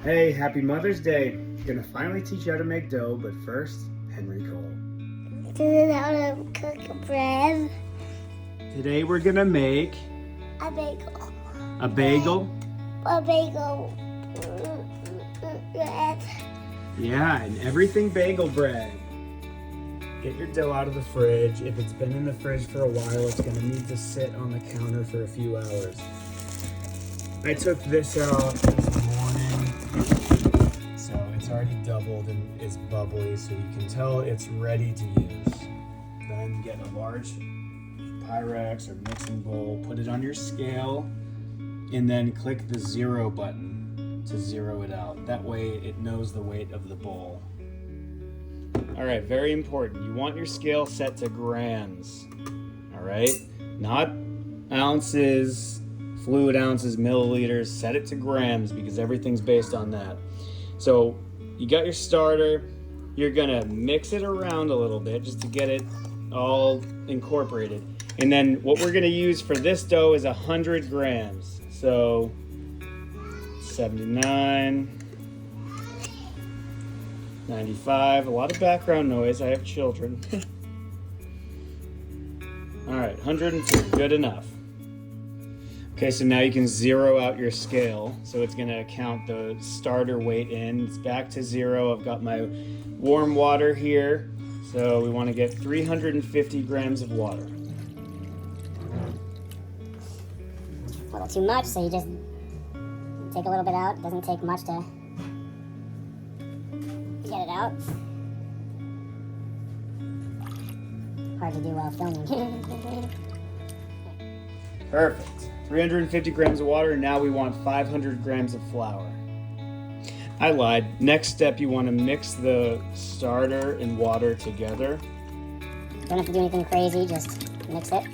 Hey, happy Mother's Day. Gonna finally teach you how to make dough, but first, Henry Cole. Do you know how to cook bread? Today we're gonna make A bagel. a bagel. A bagel. Bread. Yeah, and everything bagel bread. Get your dough out of the fridge. If it's been in the fridge for a while, it's gonna need to sit on the counter for a few hours. I took this out this morning, so it's already doubled and is bubbly, so you can tell it's ready to use. Then get a large Pyrex or mixing bowl, put it on your scale, and then click the 0 button to zero it out. That way it knows the weight of the bowl. All right, very important. You want your scale set to grams, all right? Not ounces, fluid ounces, milliliters. Set it to grams because everything's based on that. So you got your starter. You're gonna mix it around a little bit just to get it all incorporated. And then what we're gonna use for this dough is 100 grams. So 79, 95, a lot of background noise. I have children. All right, 102, good enough. Okay, so now you can zero out your scale. So it's gonna count the starter weight in. It's back to 0. I've got my warm water here. So we wanna get 350 grams of water. A little too much, so you just take a little bit out. It doesn't take much to get it out. Hard to do while filming. Perfect. 350 grams of water. Now we want 500 grams of flour. I lied. Next step, you want to mix the starter and water together. Don't have to do anything crazy, just mix it.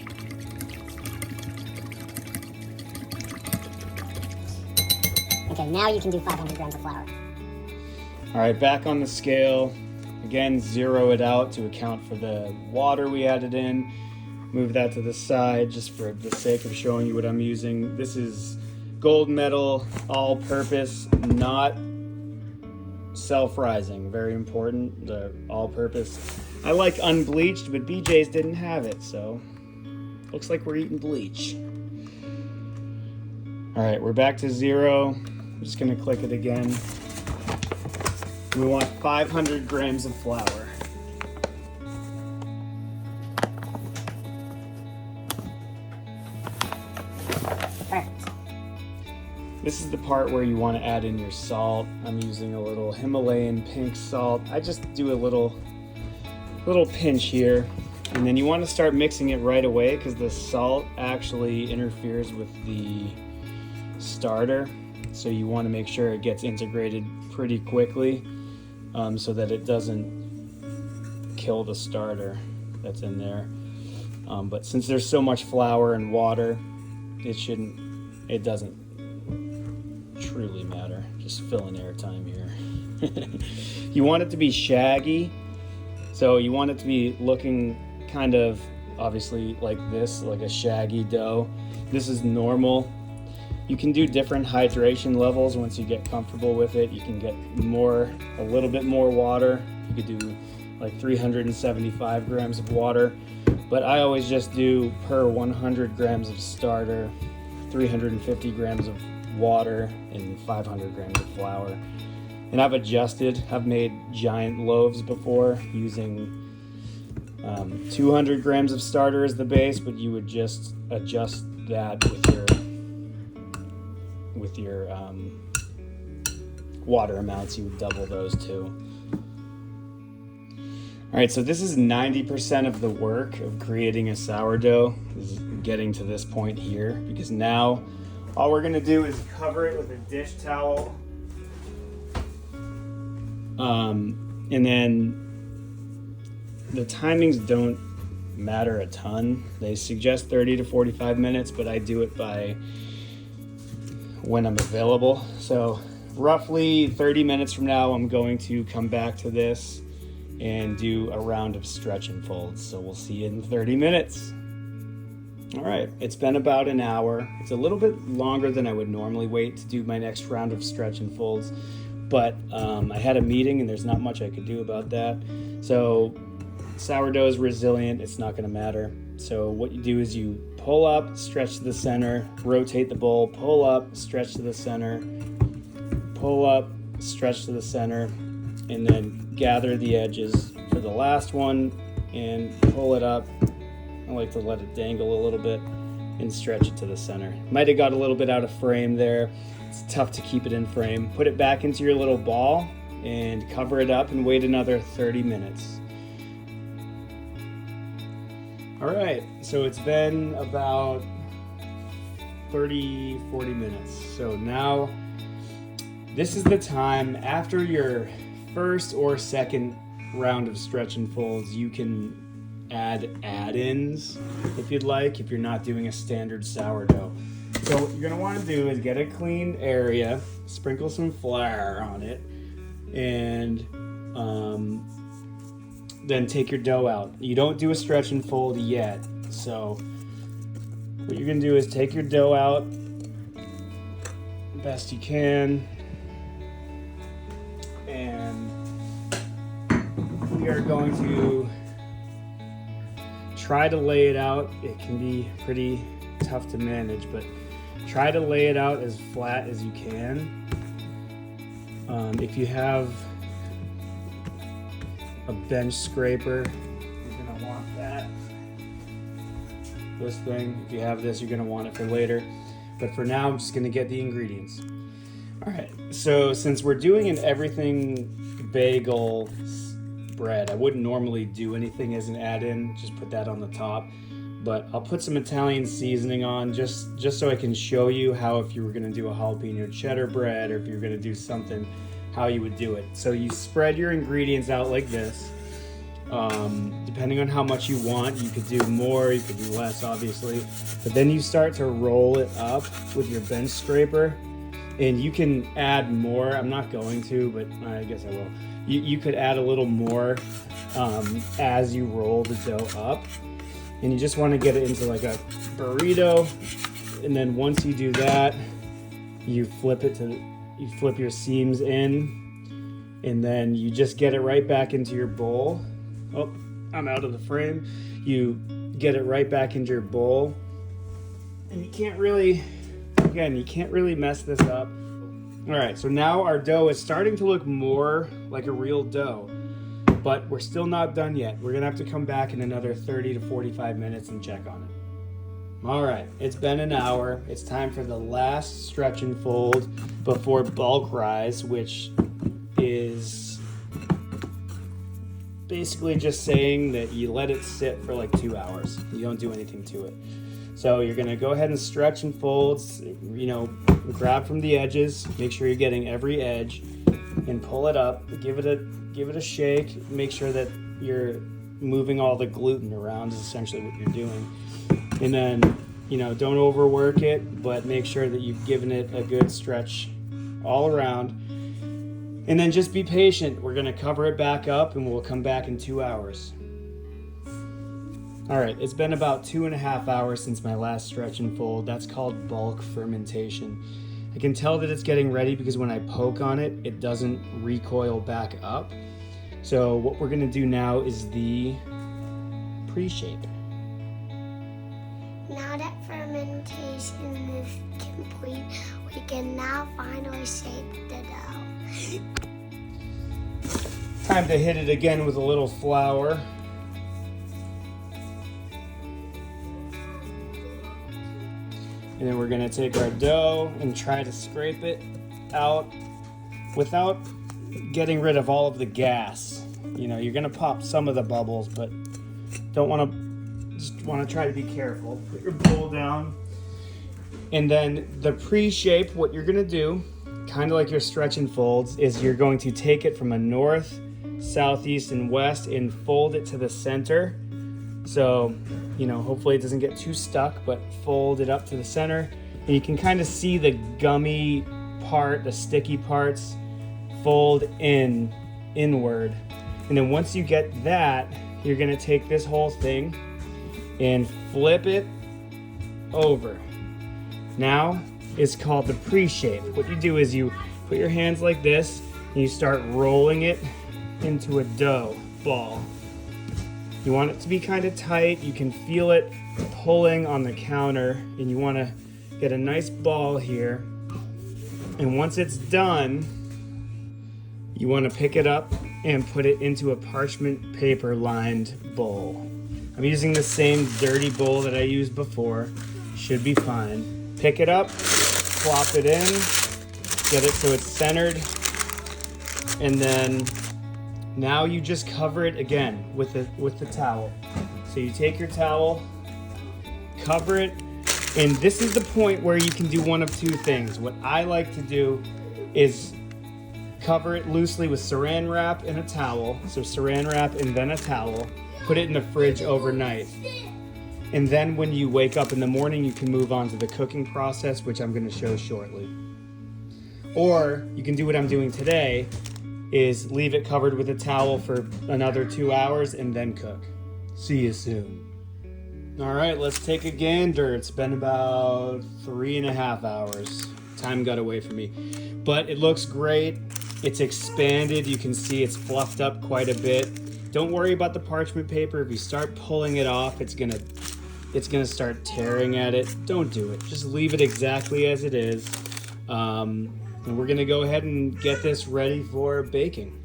Okay, now you can do 500 grams of flour. All right, back on the scale. Again, zero it out to account for the water we added in. Move that to the side just for the sake of showing you what I'm using. This is gold medal, all-purpose, not self-rising. Very important, the all-purpose. I like unbleached, but BJ's didn't have it, so looks like we're eating bleach. All right, we're back to 0. I'm just gonna click it again. We want 500 grams of flour. Perfect. This is the part where you want to add in your salt. I'm using a little Himalayan pink salt. I just do a little pinch here. And then you want to start mixing it right away because the salt actually interferes with the starter. So you want to make sure it gets integrated pretty quickly so that it doesn't kill the starter that's in there. But since there's so much flour and water, it doesn't truly matter. Just fill in airtime here. You want it to be shaggy. So you want it to be looking kind of obviously like this, like a shaggy dough. This is normal. You can do different hydration levels once you get comfortable with it. You can get a little bit more water. You could do like 375 grams of water. But I always just do per 100 grams of starter, 350 grams of water, and 500 grams of flour. And I've adjusted. I've made giant loaves before using 200 grams of starter as the base, but you would just adjust that with your water amounts. You would double those too. All right, so this is 90% of the work of creating a sourdough, is getting to this point here, because now all we're gonna do is cover it with a dish towel. And then the timings don't matter a ton. They suggest 30 to 45 minutes, but I do it by when I'm available. So roughly 30 minutes from now, I'm going to come back to this and do a round of stretch and folds. So we'll see you in 30 minutes. All right, it's been about an hour. It's a little bit longer than I would normally wait to do my next round of stretch and folds, but I had a meeting and there's not much I could do about that. So sourdough is resilient, it's not gonna matter. So what you do is you pull up, stretch to the center, rotate the bowl, pull up, stretch to the center, pull up, stretch to the center, and then gather the edges for the last one and pull it up. I like to let it dangle a little bit and stretch it to the center. Might have got a little bit out of frame there. It's tough to keep it in frame. Put it back into your little ball and cover it up and wait another 30 minutes. All right, so it's been about 30, 40 minutes. So now this is the time after your first or second round of stretch and folds, you can add add-ins if you'd like, if you're not doing a standard sourdough. So what you're gonna wanna do is get a clean area, sprinkle some flour on it, and then take your dough out. You don't do a stretch and fold yet. So what you're gonna do is take your dough out best you can, and we are going to try to lay it out. It can be pretty tough to manage, but try to lay it out as flat as you can. If you have a bench scraper, you're gonna want that. This thing, if you have this, you're gonna want it for later. But for now, I'm just gonna get the ingredients. All right, so since we're doing an everything bagel bread, I wouldn't normally do anything as an add-in, just put that on the top, but I'll put some Italian seasoning on just so I can show you how, if you were gonna do a jalapeno cheddar bread or if you're gonna do something, how you would do it. So you spread your ingredients out like this. Depending on how much you want, you could do more, you could do less, obviously, but then you start to roll it up with your bench scraper, and you can add more. I'm not going to, but I guess I will. You could add a little more as you roll the dough up, and you just want to get it into like a burrito. And then once you do that, you flip your seams in, and then you just get it right back into your bowl. Oh, I'm out of the frame. You get it right back into your bowl, and you can't really mess this up. All right, so now our dough is starting to look more like a real dough, but we're still not done yet. We're gonna have to come back in another 30 to 45 minutes and check on it. All right, it's been an hour. It's time for the last stretch and fold before bulk rise, which is basically just saying that you let it sit for like 2 hours. You don't do anything to it. So you're gonna go ahead and stretch and fold, grab from the edges, make sure you're getting every edge, and pull it up, give it a shake, make sure that you're moving all the gluten around is essentially what you're doing. And then, don't overwork it, but make sure that you've given it a good stretch all around. And then just be patient. We're gonna cover it back up and we'll come back in 2 hours. All right, it's been about 2.5 hours since my last stretch and fold. That's called bulk fermentation. I can tell that it's getting ready because when I poke on it, it doesn't recoil back up. So what we're gonna do now is the pre-shape. Now that fermentation is complete, we can now finally shape the dough. Time to hit it again with a little flour. And then we're gonna take our dough and try to scrape it out without getting rid of all of the gas. You're gonna pop some of the bubbles, but just wanna try to be careful. Put your bowl down. And then the pre-shape, what you're gonna do, kind of like your stretch and folds, is you're going to take it from a north, south, east, and west and fold it to the center. So, hopefully it doesn't get too stuck, but fold it up to the center. And you can kind of see the gummy part, the sticky parts, fold inward. And then once you get that, you're gonna take this whole thing and flip it over. Now is called the pre-shape. What you do is you put your hands like this and you start rolling it into a dough ball. You want it to be kind of tight. You can feel it pulling on the counter, and you want to get a nice ball here. And once it's done, you want to pick it up and put it into a parchment paper lined bowl. I'm using the same dirty bowl that I used before. Should be fine. Pick it up, plop it in, get it so it's centered, and then now you just cover it again with the towel. So you take your towel, cover it, and this is the point where you can do one of two things. What I like to do is cover it loosely with saran wrap and a towel. So saran wrap and then a towel. Put it in the fridge overnight. And then when you wake up in the morning, you can move on to the cooking process, which I'm going to show shortly. Or you can do what I'm doing today, is leave it covered with a towel for another 2 hours and then cook. See you soon. All right, let's take a gander. It's been about 3.5 hours. Time got away from me, but it looks great. It's expanded. You can see it's fluffed up quite a bit. Don't worry about the parchment paper. If you start pulling it off, it's gonna start tearing at it. Don't do it. Just leave it exactly as it is. And we're gonna go ahead and get this ready for baking.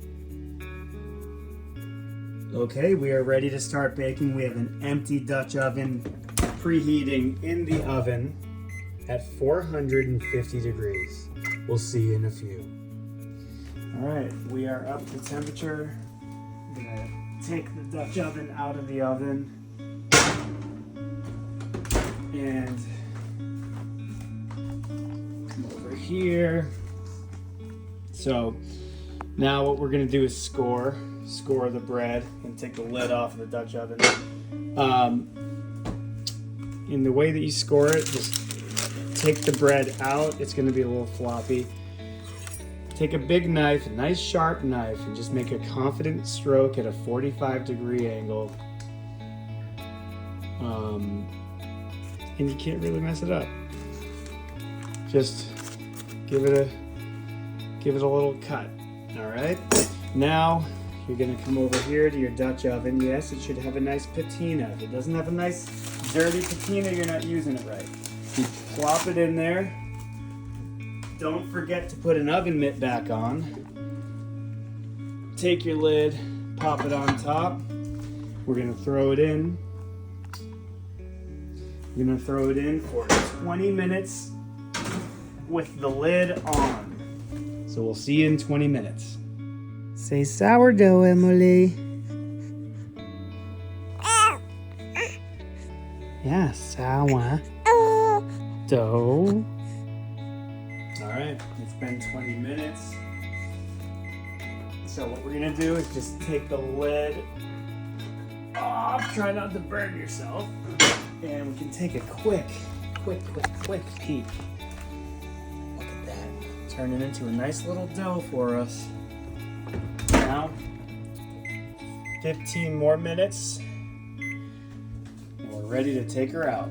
Okay, we are ready to start baking. We have an empty Dutch oven preheating in the oven at 450 degrees. We'll see you in a few. All right, we are up to temperature. I'm gonna take the Dutch oven out of the oven and come over here. So now what we're gonna do is score the bread and take the lid off of the Dutch oven. In the way that you score it, just take the bread out. It's gonna be a little floppy. Take a big knife, a nice sharp knife, and just make a confident stroke at a 45-degree angle. And you can't really mess it up. Just give it a little cut. All right. Now you're gonna come over here to your Dutch oven. Yes, it should have a nice patina. If it doesn't have a nice dirty patina, you're not using it right. You plop it in there. Don't forget to put an oven mitt back on. Take your lid, pop it on top. We're gonna throw it in. We're gonna throw it in for 20 minutes with the lid on. So we'll see you in 20 minutes. Say sourdough, Emily. Yeah, sourdough. Alright, it's been 20 minutes. So what we're gonna do is just take the lid off. Try not to burn yourself. And we can take a quick peek. Look at that. Turn it into a nice little dough for us. Now, 15 more minutes. And we're ready to take her out.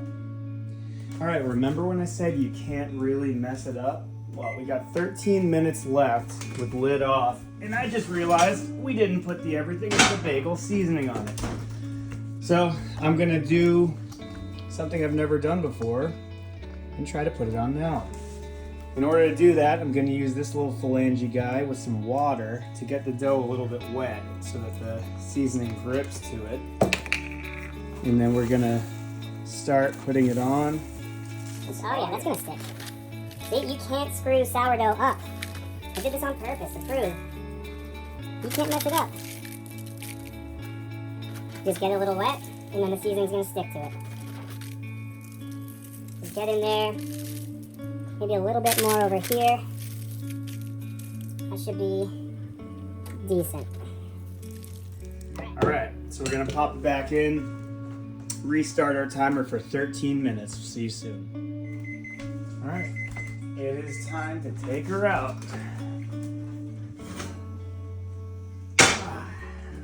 All right, remember when I said you can't really mess it up? Well, we got 13 minutes left with lid off, and I just realized we didn't put the everything in the bagel seasoning on it. So I'm gonna do something I've never done before and try to put it on now. In order to do that, I'm gonna use this little phalange guy with some water to get the dough a little bit wet so that the seasoning grips to it. And then we're gonna start putting it on. Oh yeah, that's gonna stick. See, you can't screw sourdough up. I did this on purpose to prove. You can't mess it up. Just get it a little wet, and then the seasoning's gonna stick to it. Just get in there. Maybe a little bit more over here. That should be decent. All right, so we're gonna pop it back in, restart our timer for 13 minutes. See you soon. All right, it is time to take her out.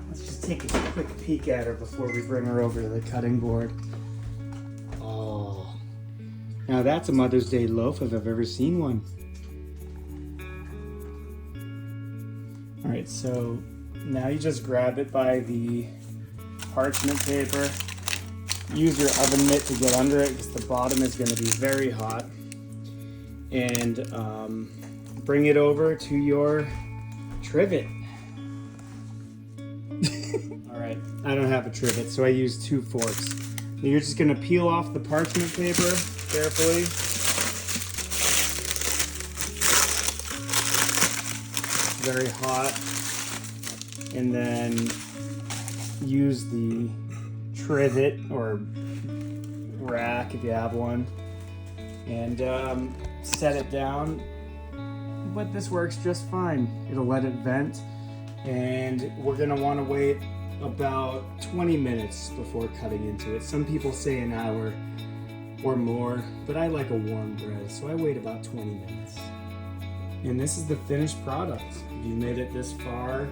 Let's just take a quick peek at her before we bring her over to the cutting board. Oh, Now that's a Mother's Day loaf if I've ever seen one. All right, so now you just grab it by the parchment paper. Use your oven mitt to get under it because the bottom is going to be very hot. And bring it over to your trivet. All right, I don't have a trivet, so I use 2 forks. Now you're just going to peel off the parchment paper carefully. Very hot. And then use the trivet or rack if you have one and set it down, but this works just fine. It'll let it vent, and we're gonna want to wait about 20 minutes before cutting into it. Some people say an hour or more, but I like a warm bread, so I wait about 20 minutes. And this is the finished product. If you made it this far,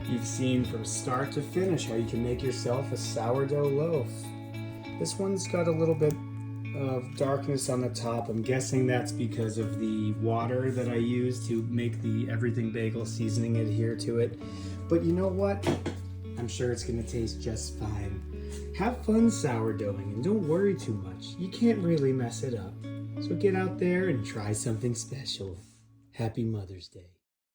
you've seen from start to finish how you can make yourself a sourdough loaf. This one's got a little bit of darkness on the top. I'm guessing that's because of the water that I use to make the everything bagel seasoning adhere to it. But you know what? I'm sure it's gonna taste just fine. Have fun sourdoughing and don't worry too much. You can't really mess it up. So get out there and try something special. Happy Mother's Day.